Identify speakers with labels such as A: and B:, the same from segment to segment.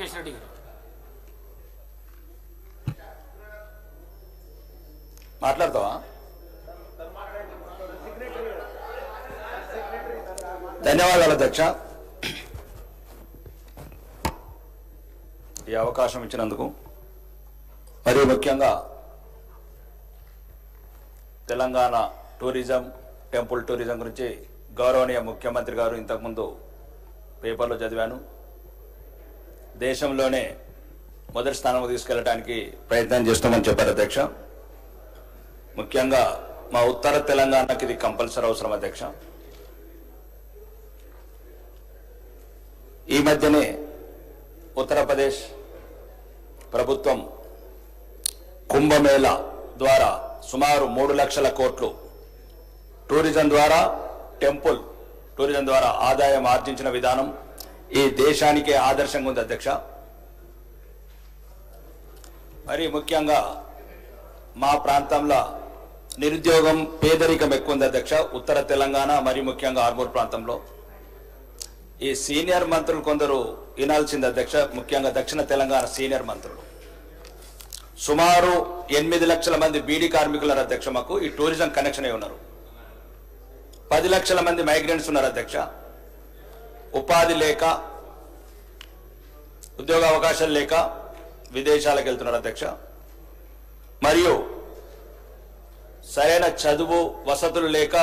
A: రాకేష్ రెడ్డి గారు
B: మాట్లాడతావా? ధన్యవాదాలు అధ్యక్ష. ఈ అవకాశం ఇచ్చినందుకు. మరియు ముఖ్యంగా తెలంగాణ టూరిజం, టెంపుల్ టూరిజం గురించి గౌరవనీయ ముఖ్యమంత్రి గారు ఇంతకుముందు పేపర్లో చదివాను. దేశంలోనే మొదటి స్థానంలో తీసుకెళ్ళడానికి ప్రయత్నం చేస్తామని చెప్పారు అధ్యక్ష. ముఖ్యంగా మా ఉత్తర తెలంగాణకి ఇది కంపల్సరీ అవసరం అధ్యక్ష. ఈ మధ్యనే ఉత్తరప్రదేశ్ ప్రభుత్వం కుంభమేళా ద్వారా సుమారు 3 లక్షల కోట్లు టూరిజం ద్వారా, టెంపుల్ టూరిజం ద్వారా ఆదాయం ఆర్జించిన విధానం ఈ దేశానికే ఆదర్శంగా ఉంది అధ్యక్ష. మరి ముఖ్యంగా మా ప్రాంతంలో నిరుద్యోగం, పేదరికం ఎక్కువ ఉంది అధ్యక్ష. ఉత్తర తెలంగాణ మరి ముఖ్యంగా ఆర్మూర్ ప్రాంతంలో ఈ సీనియర్ మంత్రులు కొందరు వినాల్సింది అధ్యక్ష. ముఖ్యంగా దక్షిణ తెలంగాణ సీనియర్ మంత్రులు సుమారు 8 లక్షల మంది బీడీ కార్మికుల అధ్యక్ష మాకు ఈ టూరిజం కనెక్షన్ అయి ఉన్నారు. 10 లక్షల మంది మైగ్రెంట్స్ ఉన్నారు అధ్యక్ష. ఉపాధి లేక, ఉద్యోగ అవకాశాలు లేక విదేశాలకు వెళ్తున్నారు అధ్యక్ష. మరియు సరైన చదువు వసతులు లేక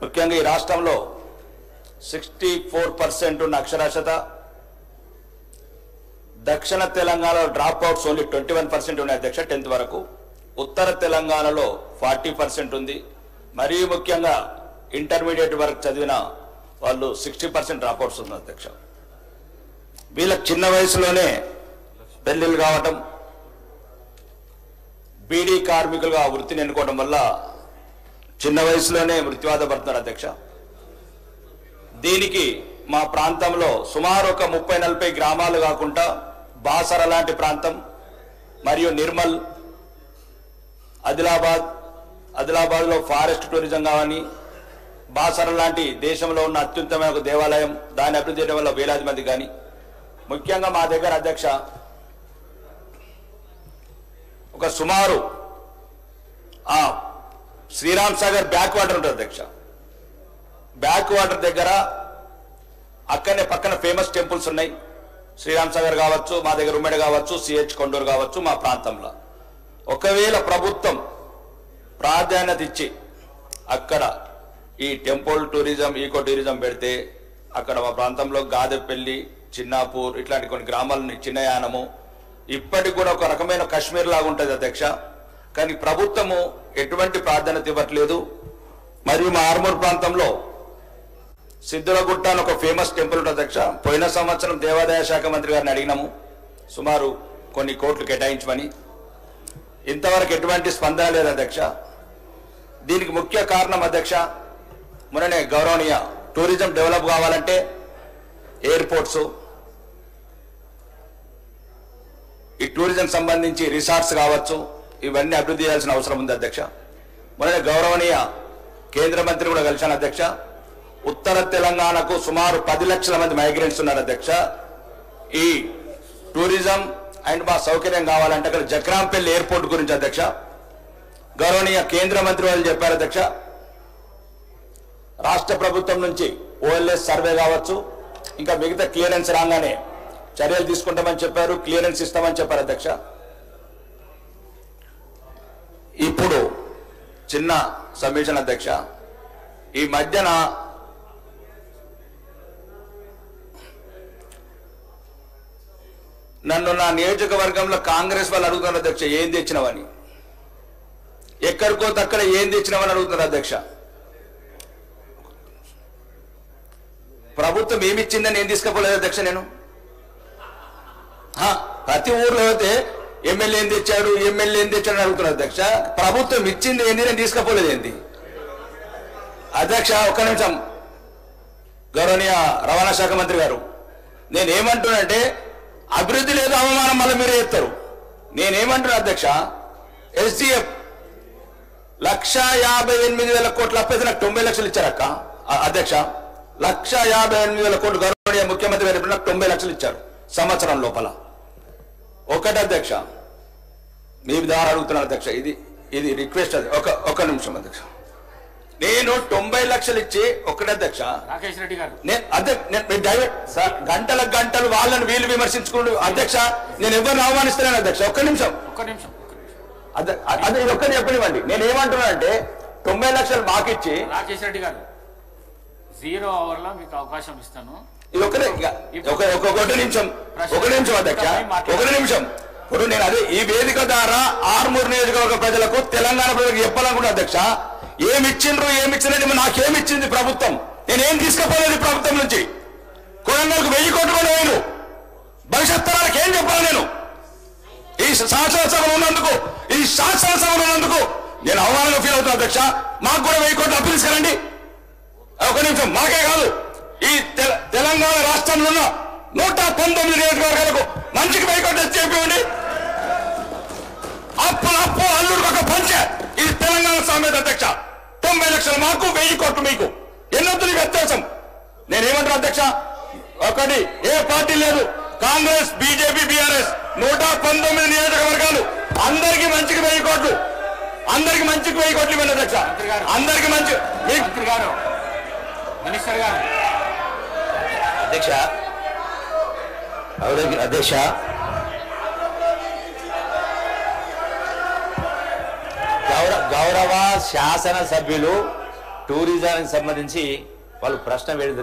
B: ముఖ్యంగా ఈ రాష్ట్రంలో 64% ఉన్న అక్షరాస్యత, దక్షిణ తెలంగాణలో డ్రాప్ అవుట్స్ ఓన్లీ 21% ఉన్నాయి అధ్యక్ష 10th వరకు. ఉత్తర తెలంగాణలో 40% ఉంది. మరీ ముఖ్యంగా ఇంటర్మీడియట్ వరకు చదివిన వాళ్ళు 60% డ్రాప్ అవుట్స్ ఉంది అధ్యక్ష. వీళ్ళకి చిన్న వయసులోనే పెళ్లిళ్ళు కావటం, బీడీ కార్మికులుగా వృత్తిని ఎన్నుకోవడం వల్ల చిన్న వయసులోనే మృత్యువాత పడుతున్నారు అధ్యక్ష. దీనికి మా ప్రాంతంలో సుమారు ఒక 30-40 గ్రామాలు కాకుండా బాసర లాంటి ప్రాంతం మరియు నిర్మల్, ఆదిలాబాద్లో ఫారెస్ట్ టూరిజం కావని, బాసర లాంటి దేశంలో ఉన్న అత్యుత్తమైన ఒక దేవాలయం, దాన్ని అభివృద్ధి చేయడం వల్ల వేలాది మంది కానీ ముఖ్యంగా మా దగ్గర అధ్యక్ష ఒక సుమారు శ్రీరామ్ సాగర్ బ్యాక్ వాటర్ ఉంటుంది అధ్యక్ష. బ్యాక్ వాటర్ దగ్గర అక్కడనే పక్కన ఫేమస్ టెంపుల్స్ ఉన్నాయి. శ్రీరామ్ సాగర్ కావచ్చు, మా దగ్గర ఉమ్మడి కావచ్చు, సిహెచ్ కొండూరు కావచ్చు. మా ప్రాంతంలో ఒకవేళ ప్రభుత్వం ప్రాధాన్యత ఇచ్చి అక్కడ ఈ టెంపుల్ టూరిజం, ఈకో టూరిజం పెడితే అక్కడ మా ప్రాంతంలో గాదెపల్లి, చిన్నాపూర్ ఇట్లాంటి కొన్ని గ్రామాలని, చిన్నయానము ఇప్పటికి కూడా ఒక రకమైన కాశ్మీర్ లాగా ఉంటుంది అధ్యక్ష. కానీ ప్రభుత్వము ఎటువంటి ప్రాధాన్యత ఇవ్వట్లేదు. మరియు మా ఆర్మూర్ ప్రాంతంలో సిద్ధులగుట్ట అని ఒక ఫేమస్ టెంపుల్ ఉంటుంది అధ్యక్ష. పోయిన సంవత్సరం దేవాదాయ శాఖ మంత్రి గారిని అడిగినాము సుమారు కొన్ని కోట్లు కేటాయించమని. ఇంతవరకు ఎటువంటి స్పందన లేదు అధ్యక్ష. దీనికి ముఖ్య కారణం అధ్యక్ష, మొన్ననే గౌరవనీయ టూరిజం డెవలప్ కావాలంటే ఎయిర్పోర్ట్స్, ఈ టూరిజం సంబంధించి రిసార్ట్స్ కావచ్చు, ఇవన్నీ అభివృద్ధి చేయాల్సిన అవసరం ఉంది అధ్యక్ష. మొన్న గౌరవనీయ కేంద్ర మంత్రి కూడా కలిశాను అధ్యక్ష. ఉత్తర తెలంగాణకు సుమారు 10 లక్షల మంది మైగ్రెంట్స్ ఉన్నారు అధ్యక్ష. ఈ టూరిజం అండ్ మా సౌకర్యం కావాలంటే అక్కడ జక్రాంపల్లి ఎయిర్పోర్ట్ గురించి అధ్యక్ష గౌరవనీయ కేంద్ర మంత్రి వాళ్ళు చెప్పారు అధ్యక్ష. రాష్ట్ర ప్రభుత్వం నుంచి ఓఎల్ఎస్ సర్వే కావచ్చు, ఇంకా మిగతా క్లియరెన్స్ రాగానే చర్యలు తీసుకుంటామని చెప్పారు, క్లియరెన్స్ ఇస్తామని చెప్పారు అధ్యక్ష. ఇప్పుడు చిన్న సబ్మిషన్ అధ్యక్ష, ఈ మధ్యన నన్ను నా నియోజకవర్గంలో కాంగ్రెస్ వాళ్ళు అడుగుతున్నారు అధ్యక్ష, ఏం తెచ్చినావని. ఎక్కడికో తక్కడ ఏం తెచ్చినావని అడుగుతున్నారు అధ్యక్ష. ప్రభుత్వం ఏమిచ్చిందని ఏం తీసుకపోలేదు అధ్యక్ష. నేను ప్రతి ఊర్లో అయితే ఎమ్మెల్యే ఏం తెచ్చాడు, ఎమ్మెల్యే ఏం తెచ్చాడు అని అడుగుతున్నారు అధ్యక్ష. ప్రభుత్వం ఇచ్చింది ఏంది, నేను తీసుకపోలేదు ఏంది అధ్యక్ష. ఒక్క నిమిషం గౌరవనీయ రవాణా శాఖ మంత్రి గారు, నేనేమంటున్నానంటే అభివృద్ధి లేదు, అవమానం మళ్ళీ మీరే చెప్తారు. నేనేమంటున్నా అధ్యక్ష, ఎస్డిఎఫ్ 1,58,000 కోట్లు అప్పేసి నాకు 90 లక్షలు ఇచ్చారక్క అధ్యక్ష. 1,58,000 కోట్లు గౌరవనీయ ముఖ్యమంత్రి గారు నాకు 90 లక్షలు ఇచ్చారు. సంవత్సరం లోపల. ఒకటి అధ్యక్ష, మీ ద్వారా అడుగుతున్నాను అధ్యక్ష, ఇది రిక్వెస్ట్. ఒక నిమిషం అధ్యక్ష. నేను 90 లక్షలు ఇచ్చి ఒకటి అధ్యక్ష,
A: రాకేష్ రెడ్డి గారు,
B: గంటలు వాళ్ళని వీళ్ళు విమర్శించుకుంటూ అధ్యక్ష, నేను ఎవరిని ఆహ్వానిస్తున్నాను అధ్యక్ష. ఒక్క నిమిషం అదే ఇది ఒక్కటి చెప్పనివ్వండి. నేను ఏమంటున్నానంటే 90 లక్షలు మాకిచ్చి,
A: రాకేష్ రెడ్డి గారు 0 అవర్లో మీకు అవకాశం ఇస్తాను.
B: ఇది ఒకటి నిమిషం అధ్యక్ష, ఒక నిమిషం. ఇప్పుడు నేను అదే ఈ వేదిక ద్వారా ఆర్మూర్ నియోజకవర్గ ప్రజలకు, తెలంగాణ ప్రజలకు చెప్పాలనుకుంటున్నా అధ్యక్ష. ఏమిచ్చినట్టు నాకేమిచ్చింది ప్రభుత్వం? నేనేం తీసుకుపోలేదు ప్రభుత్వం నుంచి. కొడంగల్కు 1000 కోట్లు కూడా వేయను. భవిష్యత్ తరాలకు ఏం చెప్పాలి నేను? ఈ శాసనసభలో ఉన్నందుకు నేను అవమానంగా ఫీల్ అవుతున్నా అధ్యక్ష. మాకు కూడా 1000 కోట్లు అప్పు తీసుకురండి. ఒక నిమిషం. మాకే కాదు, ఈ తెలంగాణ రాష్ట్రంలో ఉన్న 119 నియోజకవర్గాలకు మంచికి 1000 కోట్లు చెప్పండి. అప్పు అల్లుడికి ఒక పంచ. ఇది తెలంగాణ సామెత అధ్యక్ష. 90 లక్షలు మాకు, 1000 కోట్లు మీకు. ఎన్నొద్దు వ్యత్యాసం. నేనేమంటాను అధ్యక్ష, ఒకటి ఏ పార్టీ లేదు. కాంగ్రెస్, బీజేపీ, బీఆర్ఎస్ 119 నియోజకవర్గాలు అందరికి మంచికి 1000 కోట్లు. అందరికి మంచికి 1000 కోట్లు ఇవ్వండి అధ్యక్ష. అందరికి మంచి.
A: మినిస్టర్ గారు
C: అధ్యక్ష గౌరవ శాసనసభ్యులు టూరిజానికి సంబంధించి వాళ్ళు ప్రశ్న వేయడం